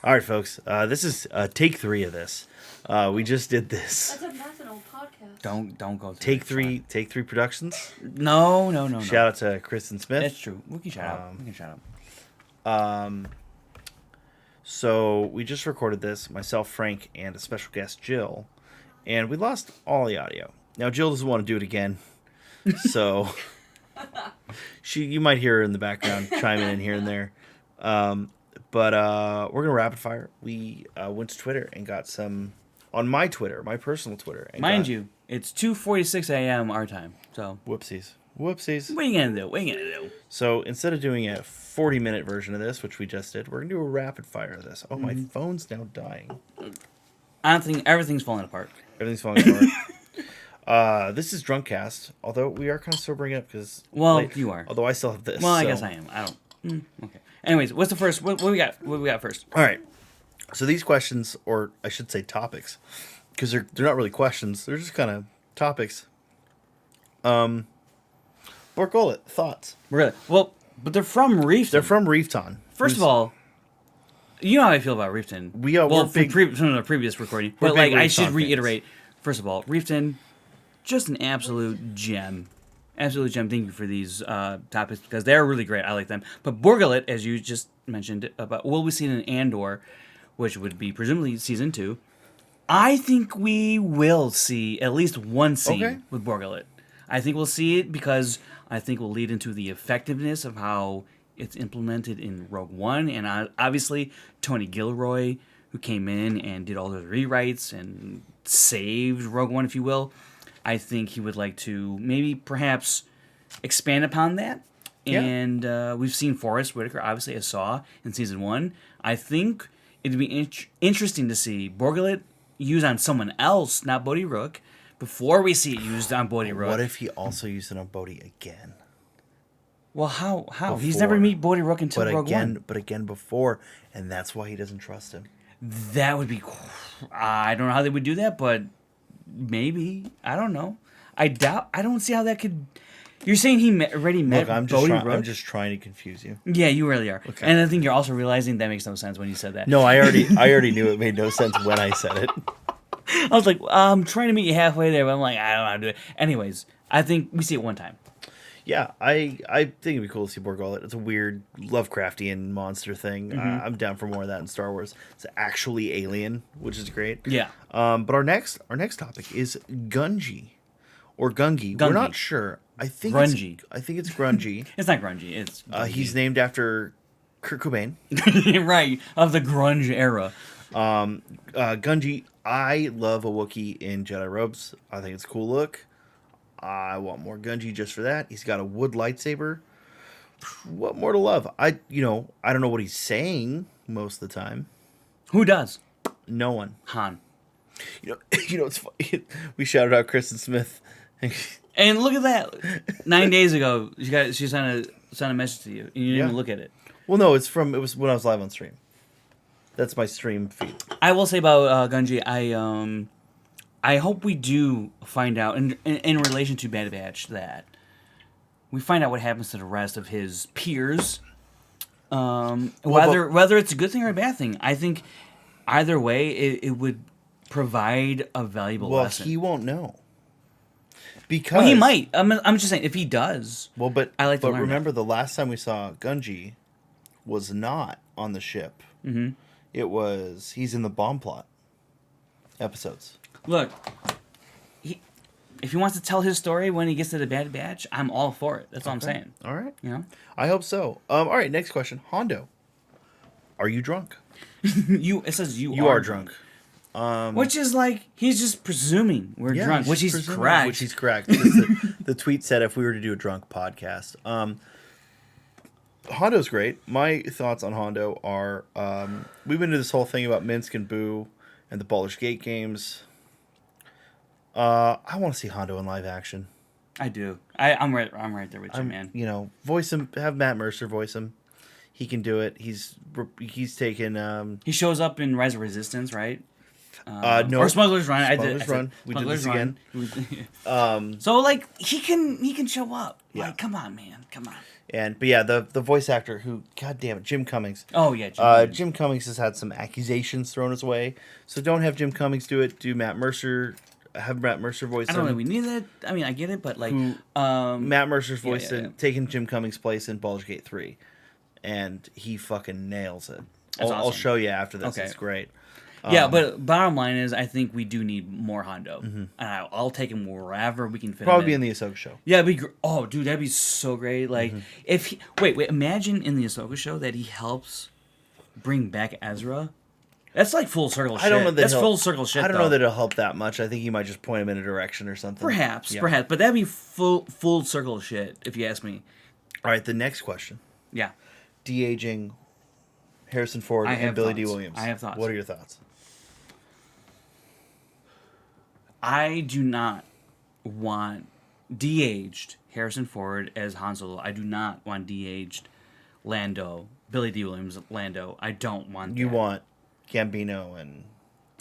All right, folks. This is take 3 of this. We just did this. That's an old podcast. Don't go through Take it, three. Sean. Take 3 Productions. No. Shout out to Kristen Smith. That's true. We can shout out. We can shout out. So we just recorded this, myself, Frank, and a special guest, Jill, and we lost all the audio. Now Jill doesn't want to do it again, so you might hear her in the background chiming in here and there. But we're gonna rapid fire. We went to Twitter and got some on my Twitter, my personal Twitter. And Mind you, it's 2:46 a.m. our time. So whoopsies. what are you gonna do? So instead of doing a 40-minute version of this, which we just did, we're gonna do a rapid fire of this. Oh, my phone's now dying. I don't think everything's falling apart. Everything's falling apart. This is Drunkcast, although we are kind of sobering up because... Well, you are. Although I still have this. Well, I guess I am. I don't. Okay. Anyways, what's the first? What we got? What we got first? All right. So these questions, or I should say topics, because they're not really questions. They're just kind of topics. Borgullet, thoughts? Really? Well, but they're from Reefton. They're from Reefton. First of all, you know how I feel about Reefton. We're from big- from the previous recording. we're But big I Reefton should fans. reiterate. First of all, Reefton, just an absolute gem. Absolute gem. Thank you for these topics because they're really great. I like them. But Borgullet, as you just mentioned, about will we see it in Andor, which would be presumably season 2. I think we will see at least one scene with Borgullet. I think we'll see it because I think will lead into the effectiveness of how it's implemented in Rogue One, and obviously Tony Gilroy, who came in and did all those rewrites and saved Rogue One, if you will. I think he would like to maybe perhaps expand upon that. Yeah. And we've seen Forrest Whitaker, obviously, as Saw in season 1. I think it'd be interesting to see Borgullet used on someone else, not Bodhi Rook, before we see it used on Bodhi Rook. What if he also used it on Bodhi again? Well, how? Before. He's never meet Bodhi Rook until Rogue One. But again before, and that's why he doesn't trust him. That would be... I don't know how they would do that, but maybe. I don't know. I don't see how that could... You're saying he already met Bodhi Rook? I'm just trying to confuse you. Yeah, you really are. Okay. And I think you're also realizing that makes no sense when you said that. No, I already knew it made no sense when I said it. I was like, I'm trying to meet you halfway there, but I'm like, I don't know how to do it. Anyways, I think we see it one time. Yeah, I think it'd be cool to see Borgullet. It's a weird Lovecraftian monster thing. I'm down for more of that in Star Wars. It's actually alien, which is great. Yeah. But our next topic is Gungi or Gungi. We're not sure. I think Grungy. It's Grungy. It's not grungy. It's He's named after Kurt Cobain. right, of the grunge era. Gungi. I love a Wookiee in Jedi robes. I think it's a cool look. I want more Gungi just for that. He's got a wood lightsaber. What more to love? I don't know what he's saying most of the time. Who does? No one. Han. It's funny. We shouted out Kristen Smith. And look at that. 9 days ago, she sent a message to you, and you didn't even look at it. Well, no, it was when I was live on stream. That's my stream feed. I will say about Gungi, I hope we do find out, in relation to Bad Batch, that we find out what happens to the rest of his peers. Whether it's a good thing or a bad thing. I think either way, it would provide a valuable lesson. Well, he won't know. Because he might. I'm just saying, if he does. Well, but I like to learn remember the last time we saw Gungi was not on the ship. Mm-hmm. He's in the bomb plot episodes. Look, if he wants to tell his story when he gets to the Bad Batch, I'm all for it. That's all I'm saying. All right. You know? I hope so. All right, next question. Hondo, are you drunk? It says you are drunk. Which is like, he's just presuming we're drunk, which he's correct. Which he's correct. The tweet said if we were to do a drunk podcast. Hondo's great. My thoughts on Hondo are, we've been into this whole thing about Minsk and Boo and the Baldur's Gate games. I want to see Hondo in live action. I do. I'm right there with you, man. Voice him. Have Matt Mercer voice him. He can do it. He's taken. He shows up in Rise of Resistance, right? No. Or Smuggler's Run. Smuggler's Run. We did this again. So like he can show up. Yeah. Like, come on, man. Come on. But yeah, the voice actor who, god damn it, Jim Cummings. Oh, yeah, Jim Cummings. Jim Cummings has had some accusations thrown his way, so don't have Jim Cummings do it. Do Matt Mercer. Have Matt Mercer voice I don't him. think we need that. I mean, I get it, but like, Matt Mercer's voice yeah. taking Jim Cummings' place in Baldur's Gate 3, and he fucking nails it. I'll awesome. show you after this. Okay. It's great. Yeah, but bottom line is, I think we do need more Hondo, and I'll take him wherever we can fit. Probably him be in the Ahsoka show. Yeah, oh, dude, that'd be so great. Like, if he, wait, imagine in the Ahsoka show that he helps bring back Ezra. That's like full circle shit. I don't know that that's full circle shit. I don't know that it'll help that much. I think he might just point him in a direction or something. Perhaps, Yeah. but that'd be full circle shit if you ask me. All right, the next question: Yeah, de-aging Harrison Ford and Billy D. Williams. I have thoughts. What are your thoughts? I do not want de-aged Harrison Ford as Han Solo. I do not want de-aged Lando, Billy D. Williams Lando. I don't want that. You want Gambino and...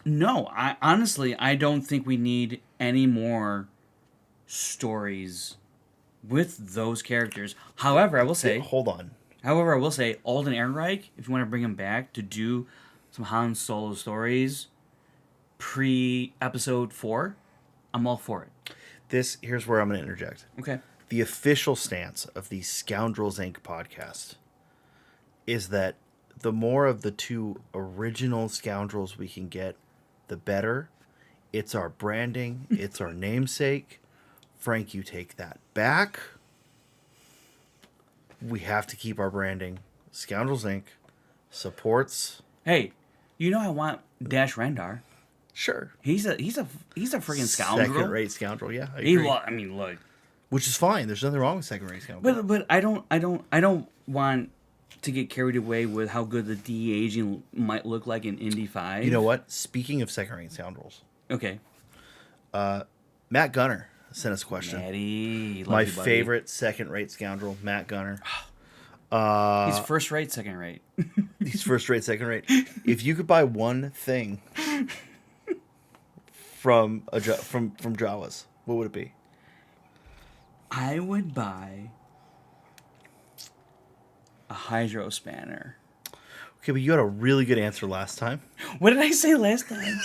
No, I honestly don't think we need any more stories with those characters. However, I will say... Hold on. However, I will say, Alden Ehrenreich, if you want to bring him back to do some Han Solo stories pre-episode 4, I'm all for it. Here's where I'm going to interject. Okay. The official stance of the Scoundrels Inc. podcast is that the more of the two original Scoundrels we can get, the better. It's our branding. It's our namesake. Frank, you take that back. We have to keep our branding. Scoundrels Inc. supports. Hey, you know I want Dash Rendar. Sure. He's a freaking scoundrel. Second-rate scoundrel, yeah. I agree. I mean, look. Which is fine. There's nothing wrong with second-rate scoundrel. But I don't want to get carried away with how good the de-aging might look like in Indy 5. You know what? Speaking of second-rate scoundrels. Okay. Matt Gunner sent us a question. Maddie, My favorite second-rate scoundrel, Matt Gunner. He's first-rate, second-rate. He's first-rate, second-rate. If you could buy one thing from Jawas, what would it be? I would buy a hydro spanner. Okay, but you had a really good answer last time. What did I say last time?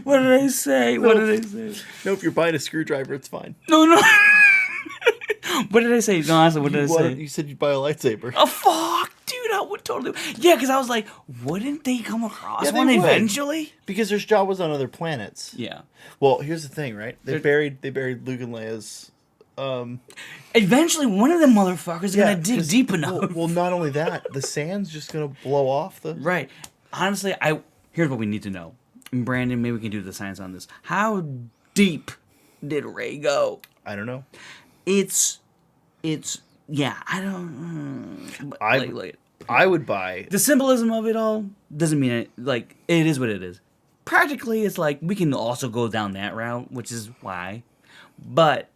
What did I say? What did I say? No, if you're buying a screwdriver, it's fine. No. What did I say? No, honestly, what did I say? You said you'd buy a lightsaber. Oh, fuck, dude, I would totally... Yeah, because I was like, wouldn't they come across Yeah, they one would. eventually? Because there's Jawas on other planets. Yeah. Well, here's the thing, right? They buried Luke and Leia's... Eventually, one of them motherfuckers is going to dig deep enough. Well, not only that, the sand's just going to blow off the... Right. Honestly, here's what we need to know. And Brandon, maybe we can do the science on this. How deep did Rey go? I don't know. It's yeah, I don't... I would buy... The symbolism of it all doesn't mean it, like, it is what it is. Practically, it's like, we can also go down that route, which is why. But...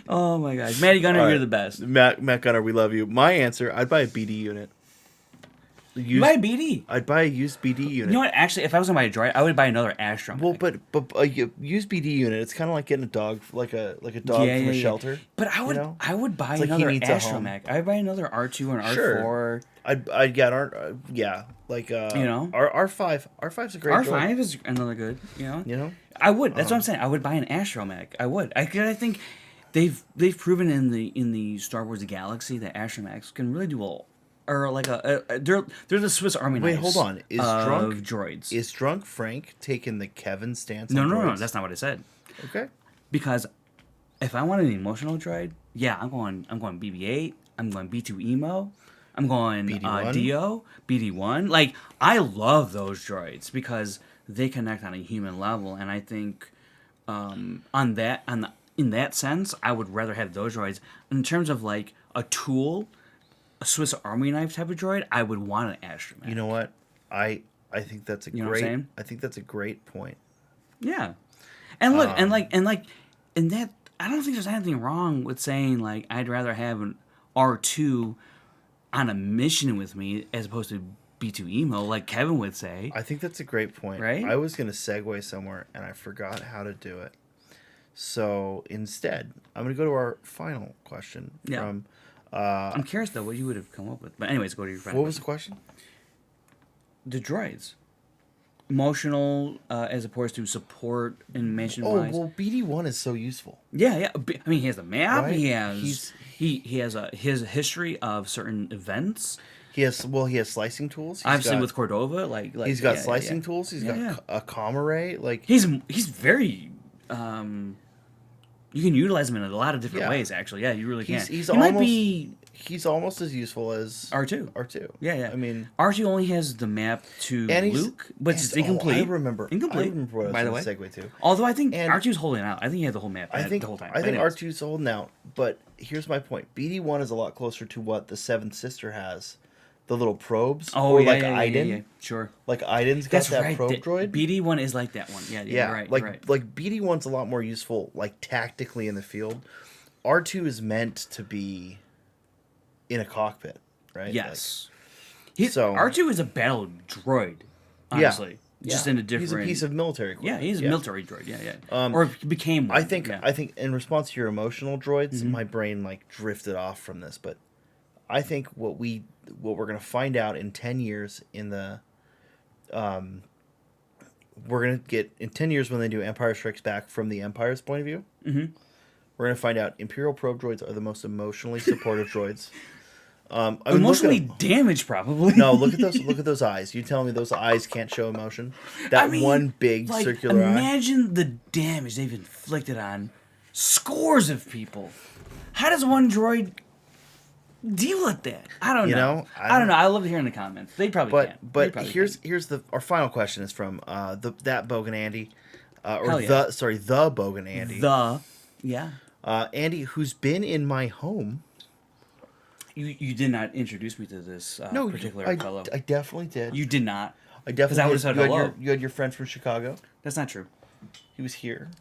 Oh my gosh. Matty Gunner, you're the best. Matt Gunner, we love you. My answer, I'd buy a BD unit. You buy a BD? I'd buy a used BD unit. You know what? Actually, if I was going to buy a droid, I would buy another astromech. Well, but a used BD unit, it's kind of like getting a dog, like a dog from a shelter. But I would, you know? I would buy It's like another he needs a home. astromech. I would buy another R2 and R4. Sure. I'd get like you know, R5. R5's a great R5 droid. is another good. You know. I would. That's what I'm saying. I would buy an astromech. I would. I think they've proven in the Star Wars Galaxy that astromechs can really do all. Or like they're the Swiss Army knives. Wait, hold on. Is droids? Is drunk Frank taking the Kevin stance? No, on no, droids? no. That's not what I said. Okay. Because if I want an emotional droid, yeah, I'm going BB-8. I'm going B2 Emo. I'm going BD-1? Dio, BD-1. Like, I love those droids because they connect on a human level, and I think in that sense, I would rather have those droids. In terms of like a tool, a Swiss Army knife type of droid, I would want an astromech. You know what? I think that's a You know what I'm great. saying? I think that's a great point. Yeah, and look, and that I don't think there's anything wrong with saying like I'd rather have an R2 on a mission with me as opposed to be too emo, like Kevin would say. I think that's a great point. Right? I was going to segue somewhere, and I forgot how to do it. So instead, I'm going to go to our final question from... I'm curious, though, what you would have come up with. But anyways, go to your final What was the question? The droids. Emotional as opposed to support and mission-wise. Oh, well, BD1 is so useful. Yeah. I mean, he has the map. Right? He has he has his history of certain events. He has slicing tools. Obviously, with Cordova, like he's got slicing tools. He's got a comm array. Like he's very. You can utilize him in a lot of different ways. Actually, yeah, you really can. He's almost as useful as R2. Yeah. I mean, R2 only has the map to Luke, but it's incomplete. I remember Incomplete. What by I the was way. Segue to. Although I think R2's holding out. I think he had the whole map the whole time. I think R2's holding out. But here's my point: BD1 is a lot closer to what the Seventh Sister has. The little probes. Iden. Yeah. Sure. Like Iden's got that probe droid. BD1 is like that one. Yeah. You're right. Like BD1's a lot more useful, like tactically in the field. R2 is meant to be in a cockpit, right? Yes. R2 is a battle droid. Honestly, just in a different. He's a piece of military equipment. Yeah, he's a military droid. Yeah. Or became one. I think in response to your emotional droids, my brain like drifted off from this, but I think what we're gonna find out in 10 years in the we're gonna get in 10 years when they do Empire Strikes Back from the Empire's point of view. Mm-hmm. We're gonna find out Imperial probe droids are the most emotionally supportive droids. Emotionally damaged, probably. No, look at those eyes. You telling me those eyes can't show emotion? One big circular eye. Imagine the damage they've inflicted on scores of people. How does one droid deal with that? I don't know. I don't know. I'd love to hear in the comments. They probably can't. But here's our final question is from that Bogan Andy, the Bogan Andy. Andy, who's been in my home. You did not introduce me to this particular fellow. I definitely did. You did not. I definitely did. Said hello. You had your friend from Chicago. That's not true. He was here.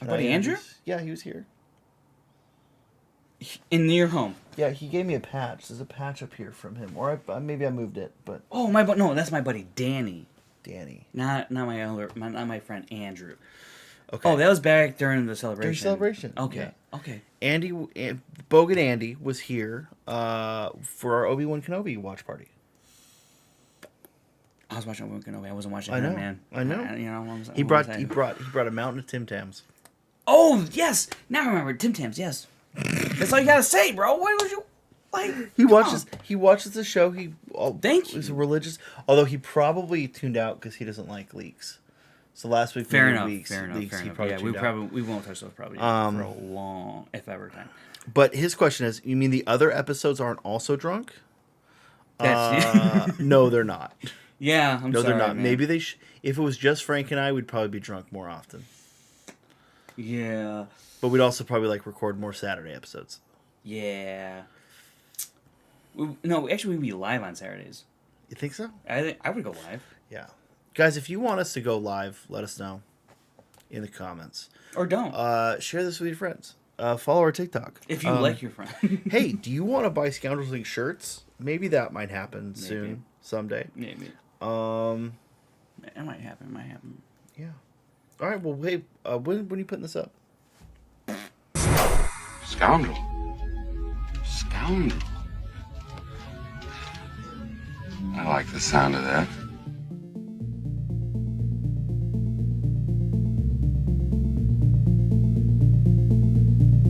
My buddy Andrew? Yeah, he was here. In your home? Yeah, he gave me a patch. There's a patch up here from him. Or maybe I moved it, but... Oh, no, that's my buddy Danny. Not my friend Andrew. Okay. Oh, that was back during the celebration. Okay. Yeah. Okay. Bogan Andy was here for our Obi-Wan Kenobi watch party. I was watching Obi-Wan Kenobi. I wasn't watching him, man. I know. He brought a mountain of Tim Tams. Oh yes, now I remember Tim Tams. Yes, that's all you gotta say, bro. Why would you like? He watches the show. Thank you. He's religious, although he probably tuned out because he doesn't like leaks. So last week, fair enough. Leaks, Yeah, out. we won't touch those probably for a long, if ever, time. But his question is: you mean the other episodes aren't also drunk? No, they're not. Yeah, I'm sorry. No, they're not. Man. Maybe they. If it was just Frank and I, we'd probably be drunk more often. Yeah. But we'd also probably record more Saturday episodes. Yeah. No, actually, we'd be live on Saturdays. You think so? I would go live. Yeah. Guys, if you want us to go live, let us know in the comments. Or don't. Share this with your friends. Follow our TikTok. If you like your friend. Hey, do you want to buy Scoundrels League shirts? Maybe that might happen soon. Someday. Maybe. It might happen. Yeah. All right, well, hey, when are you putting this up? Scoundrel. I like the sound of that.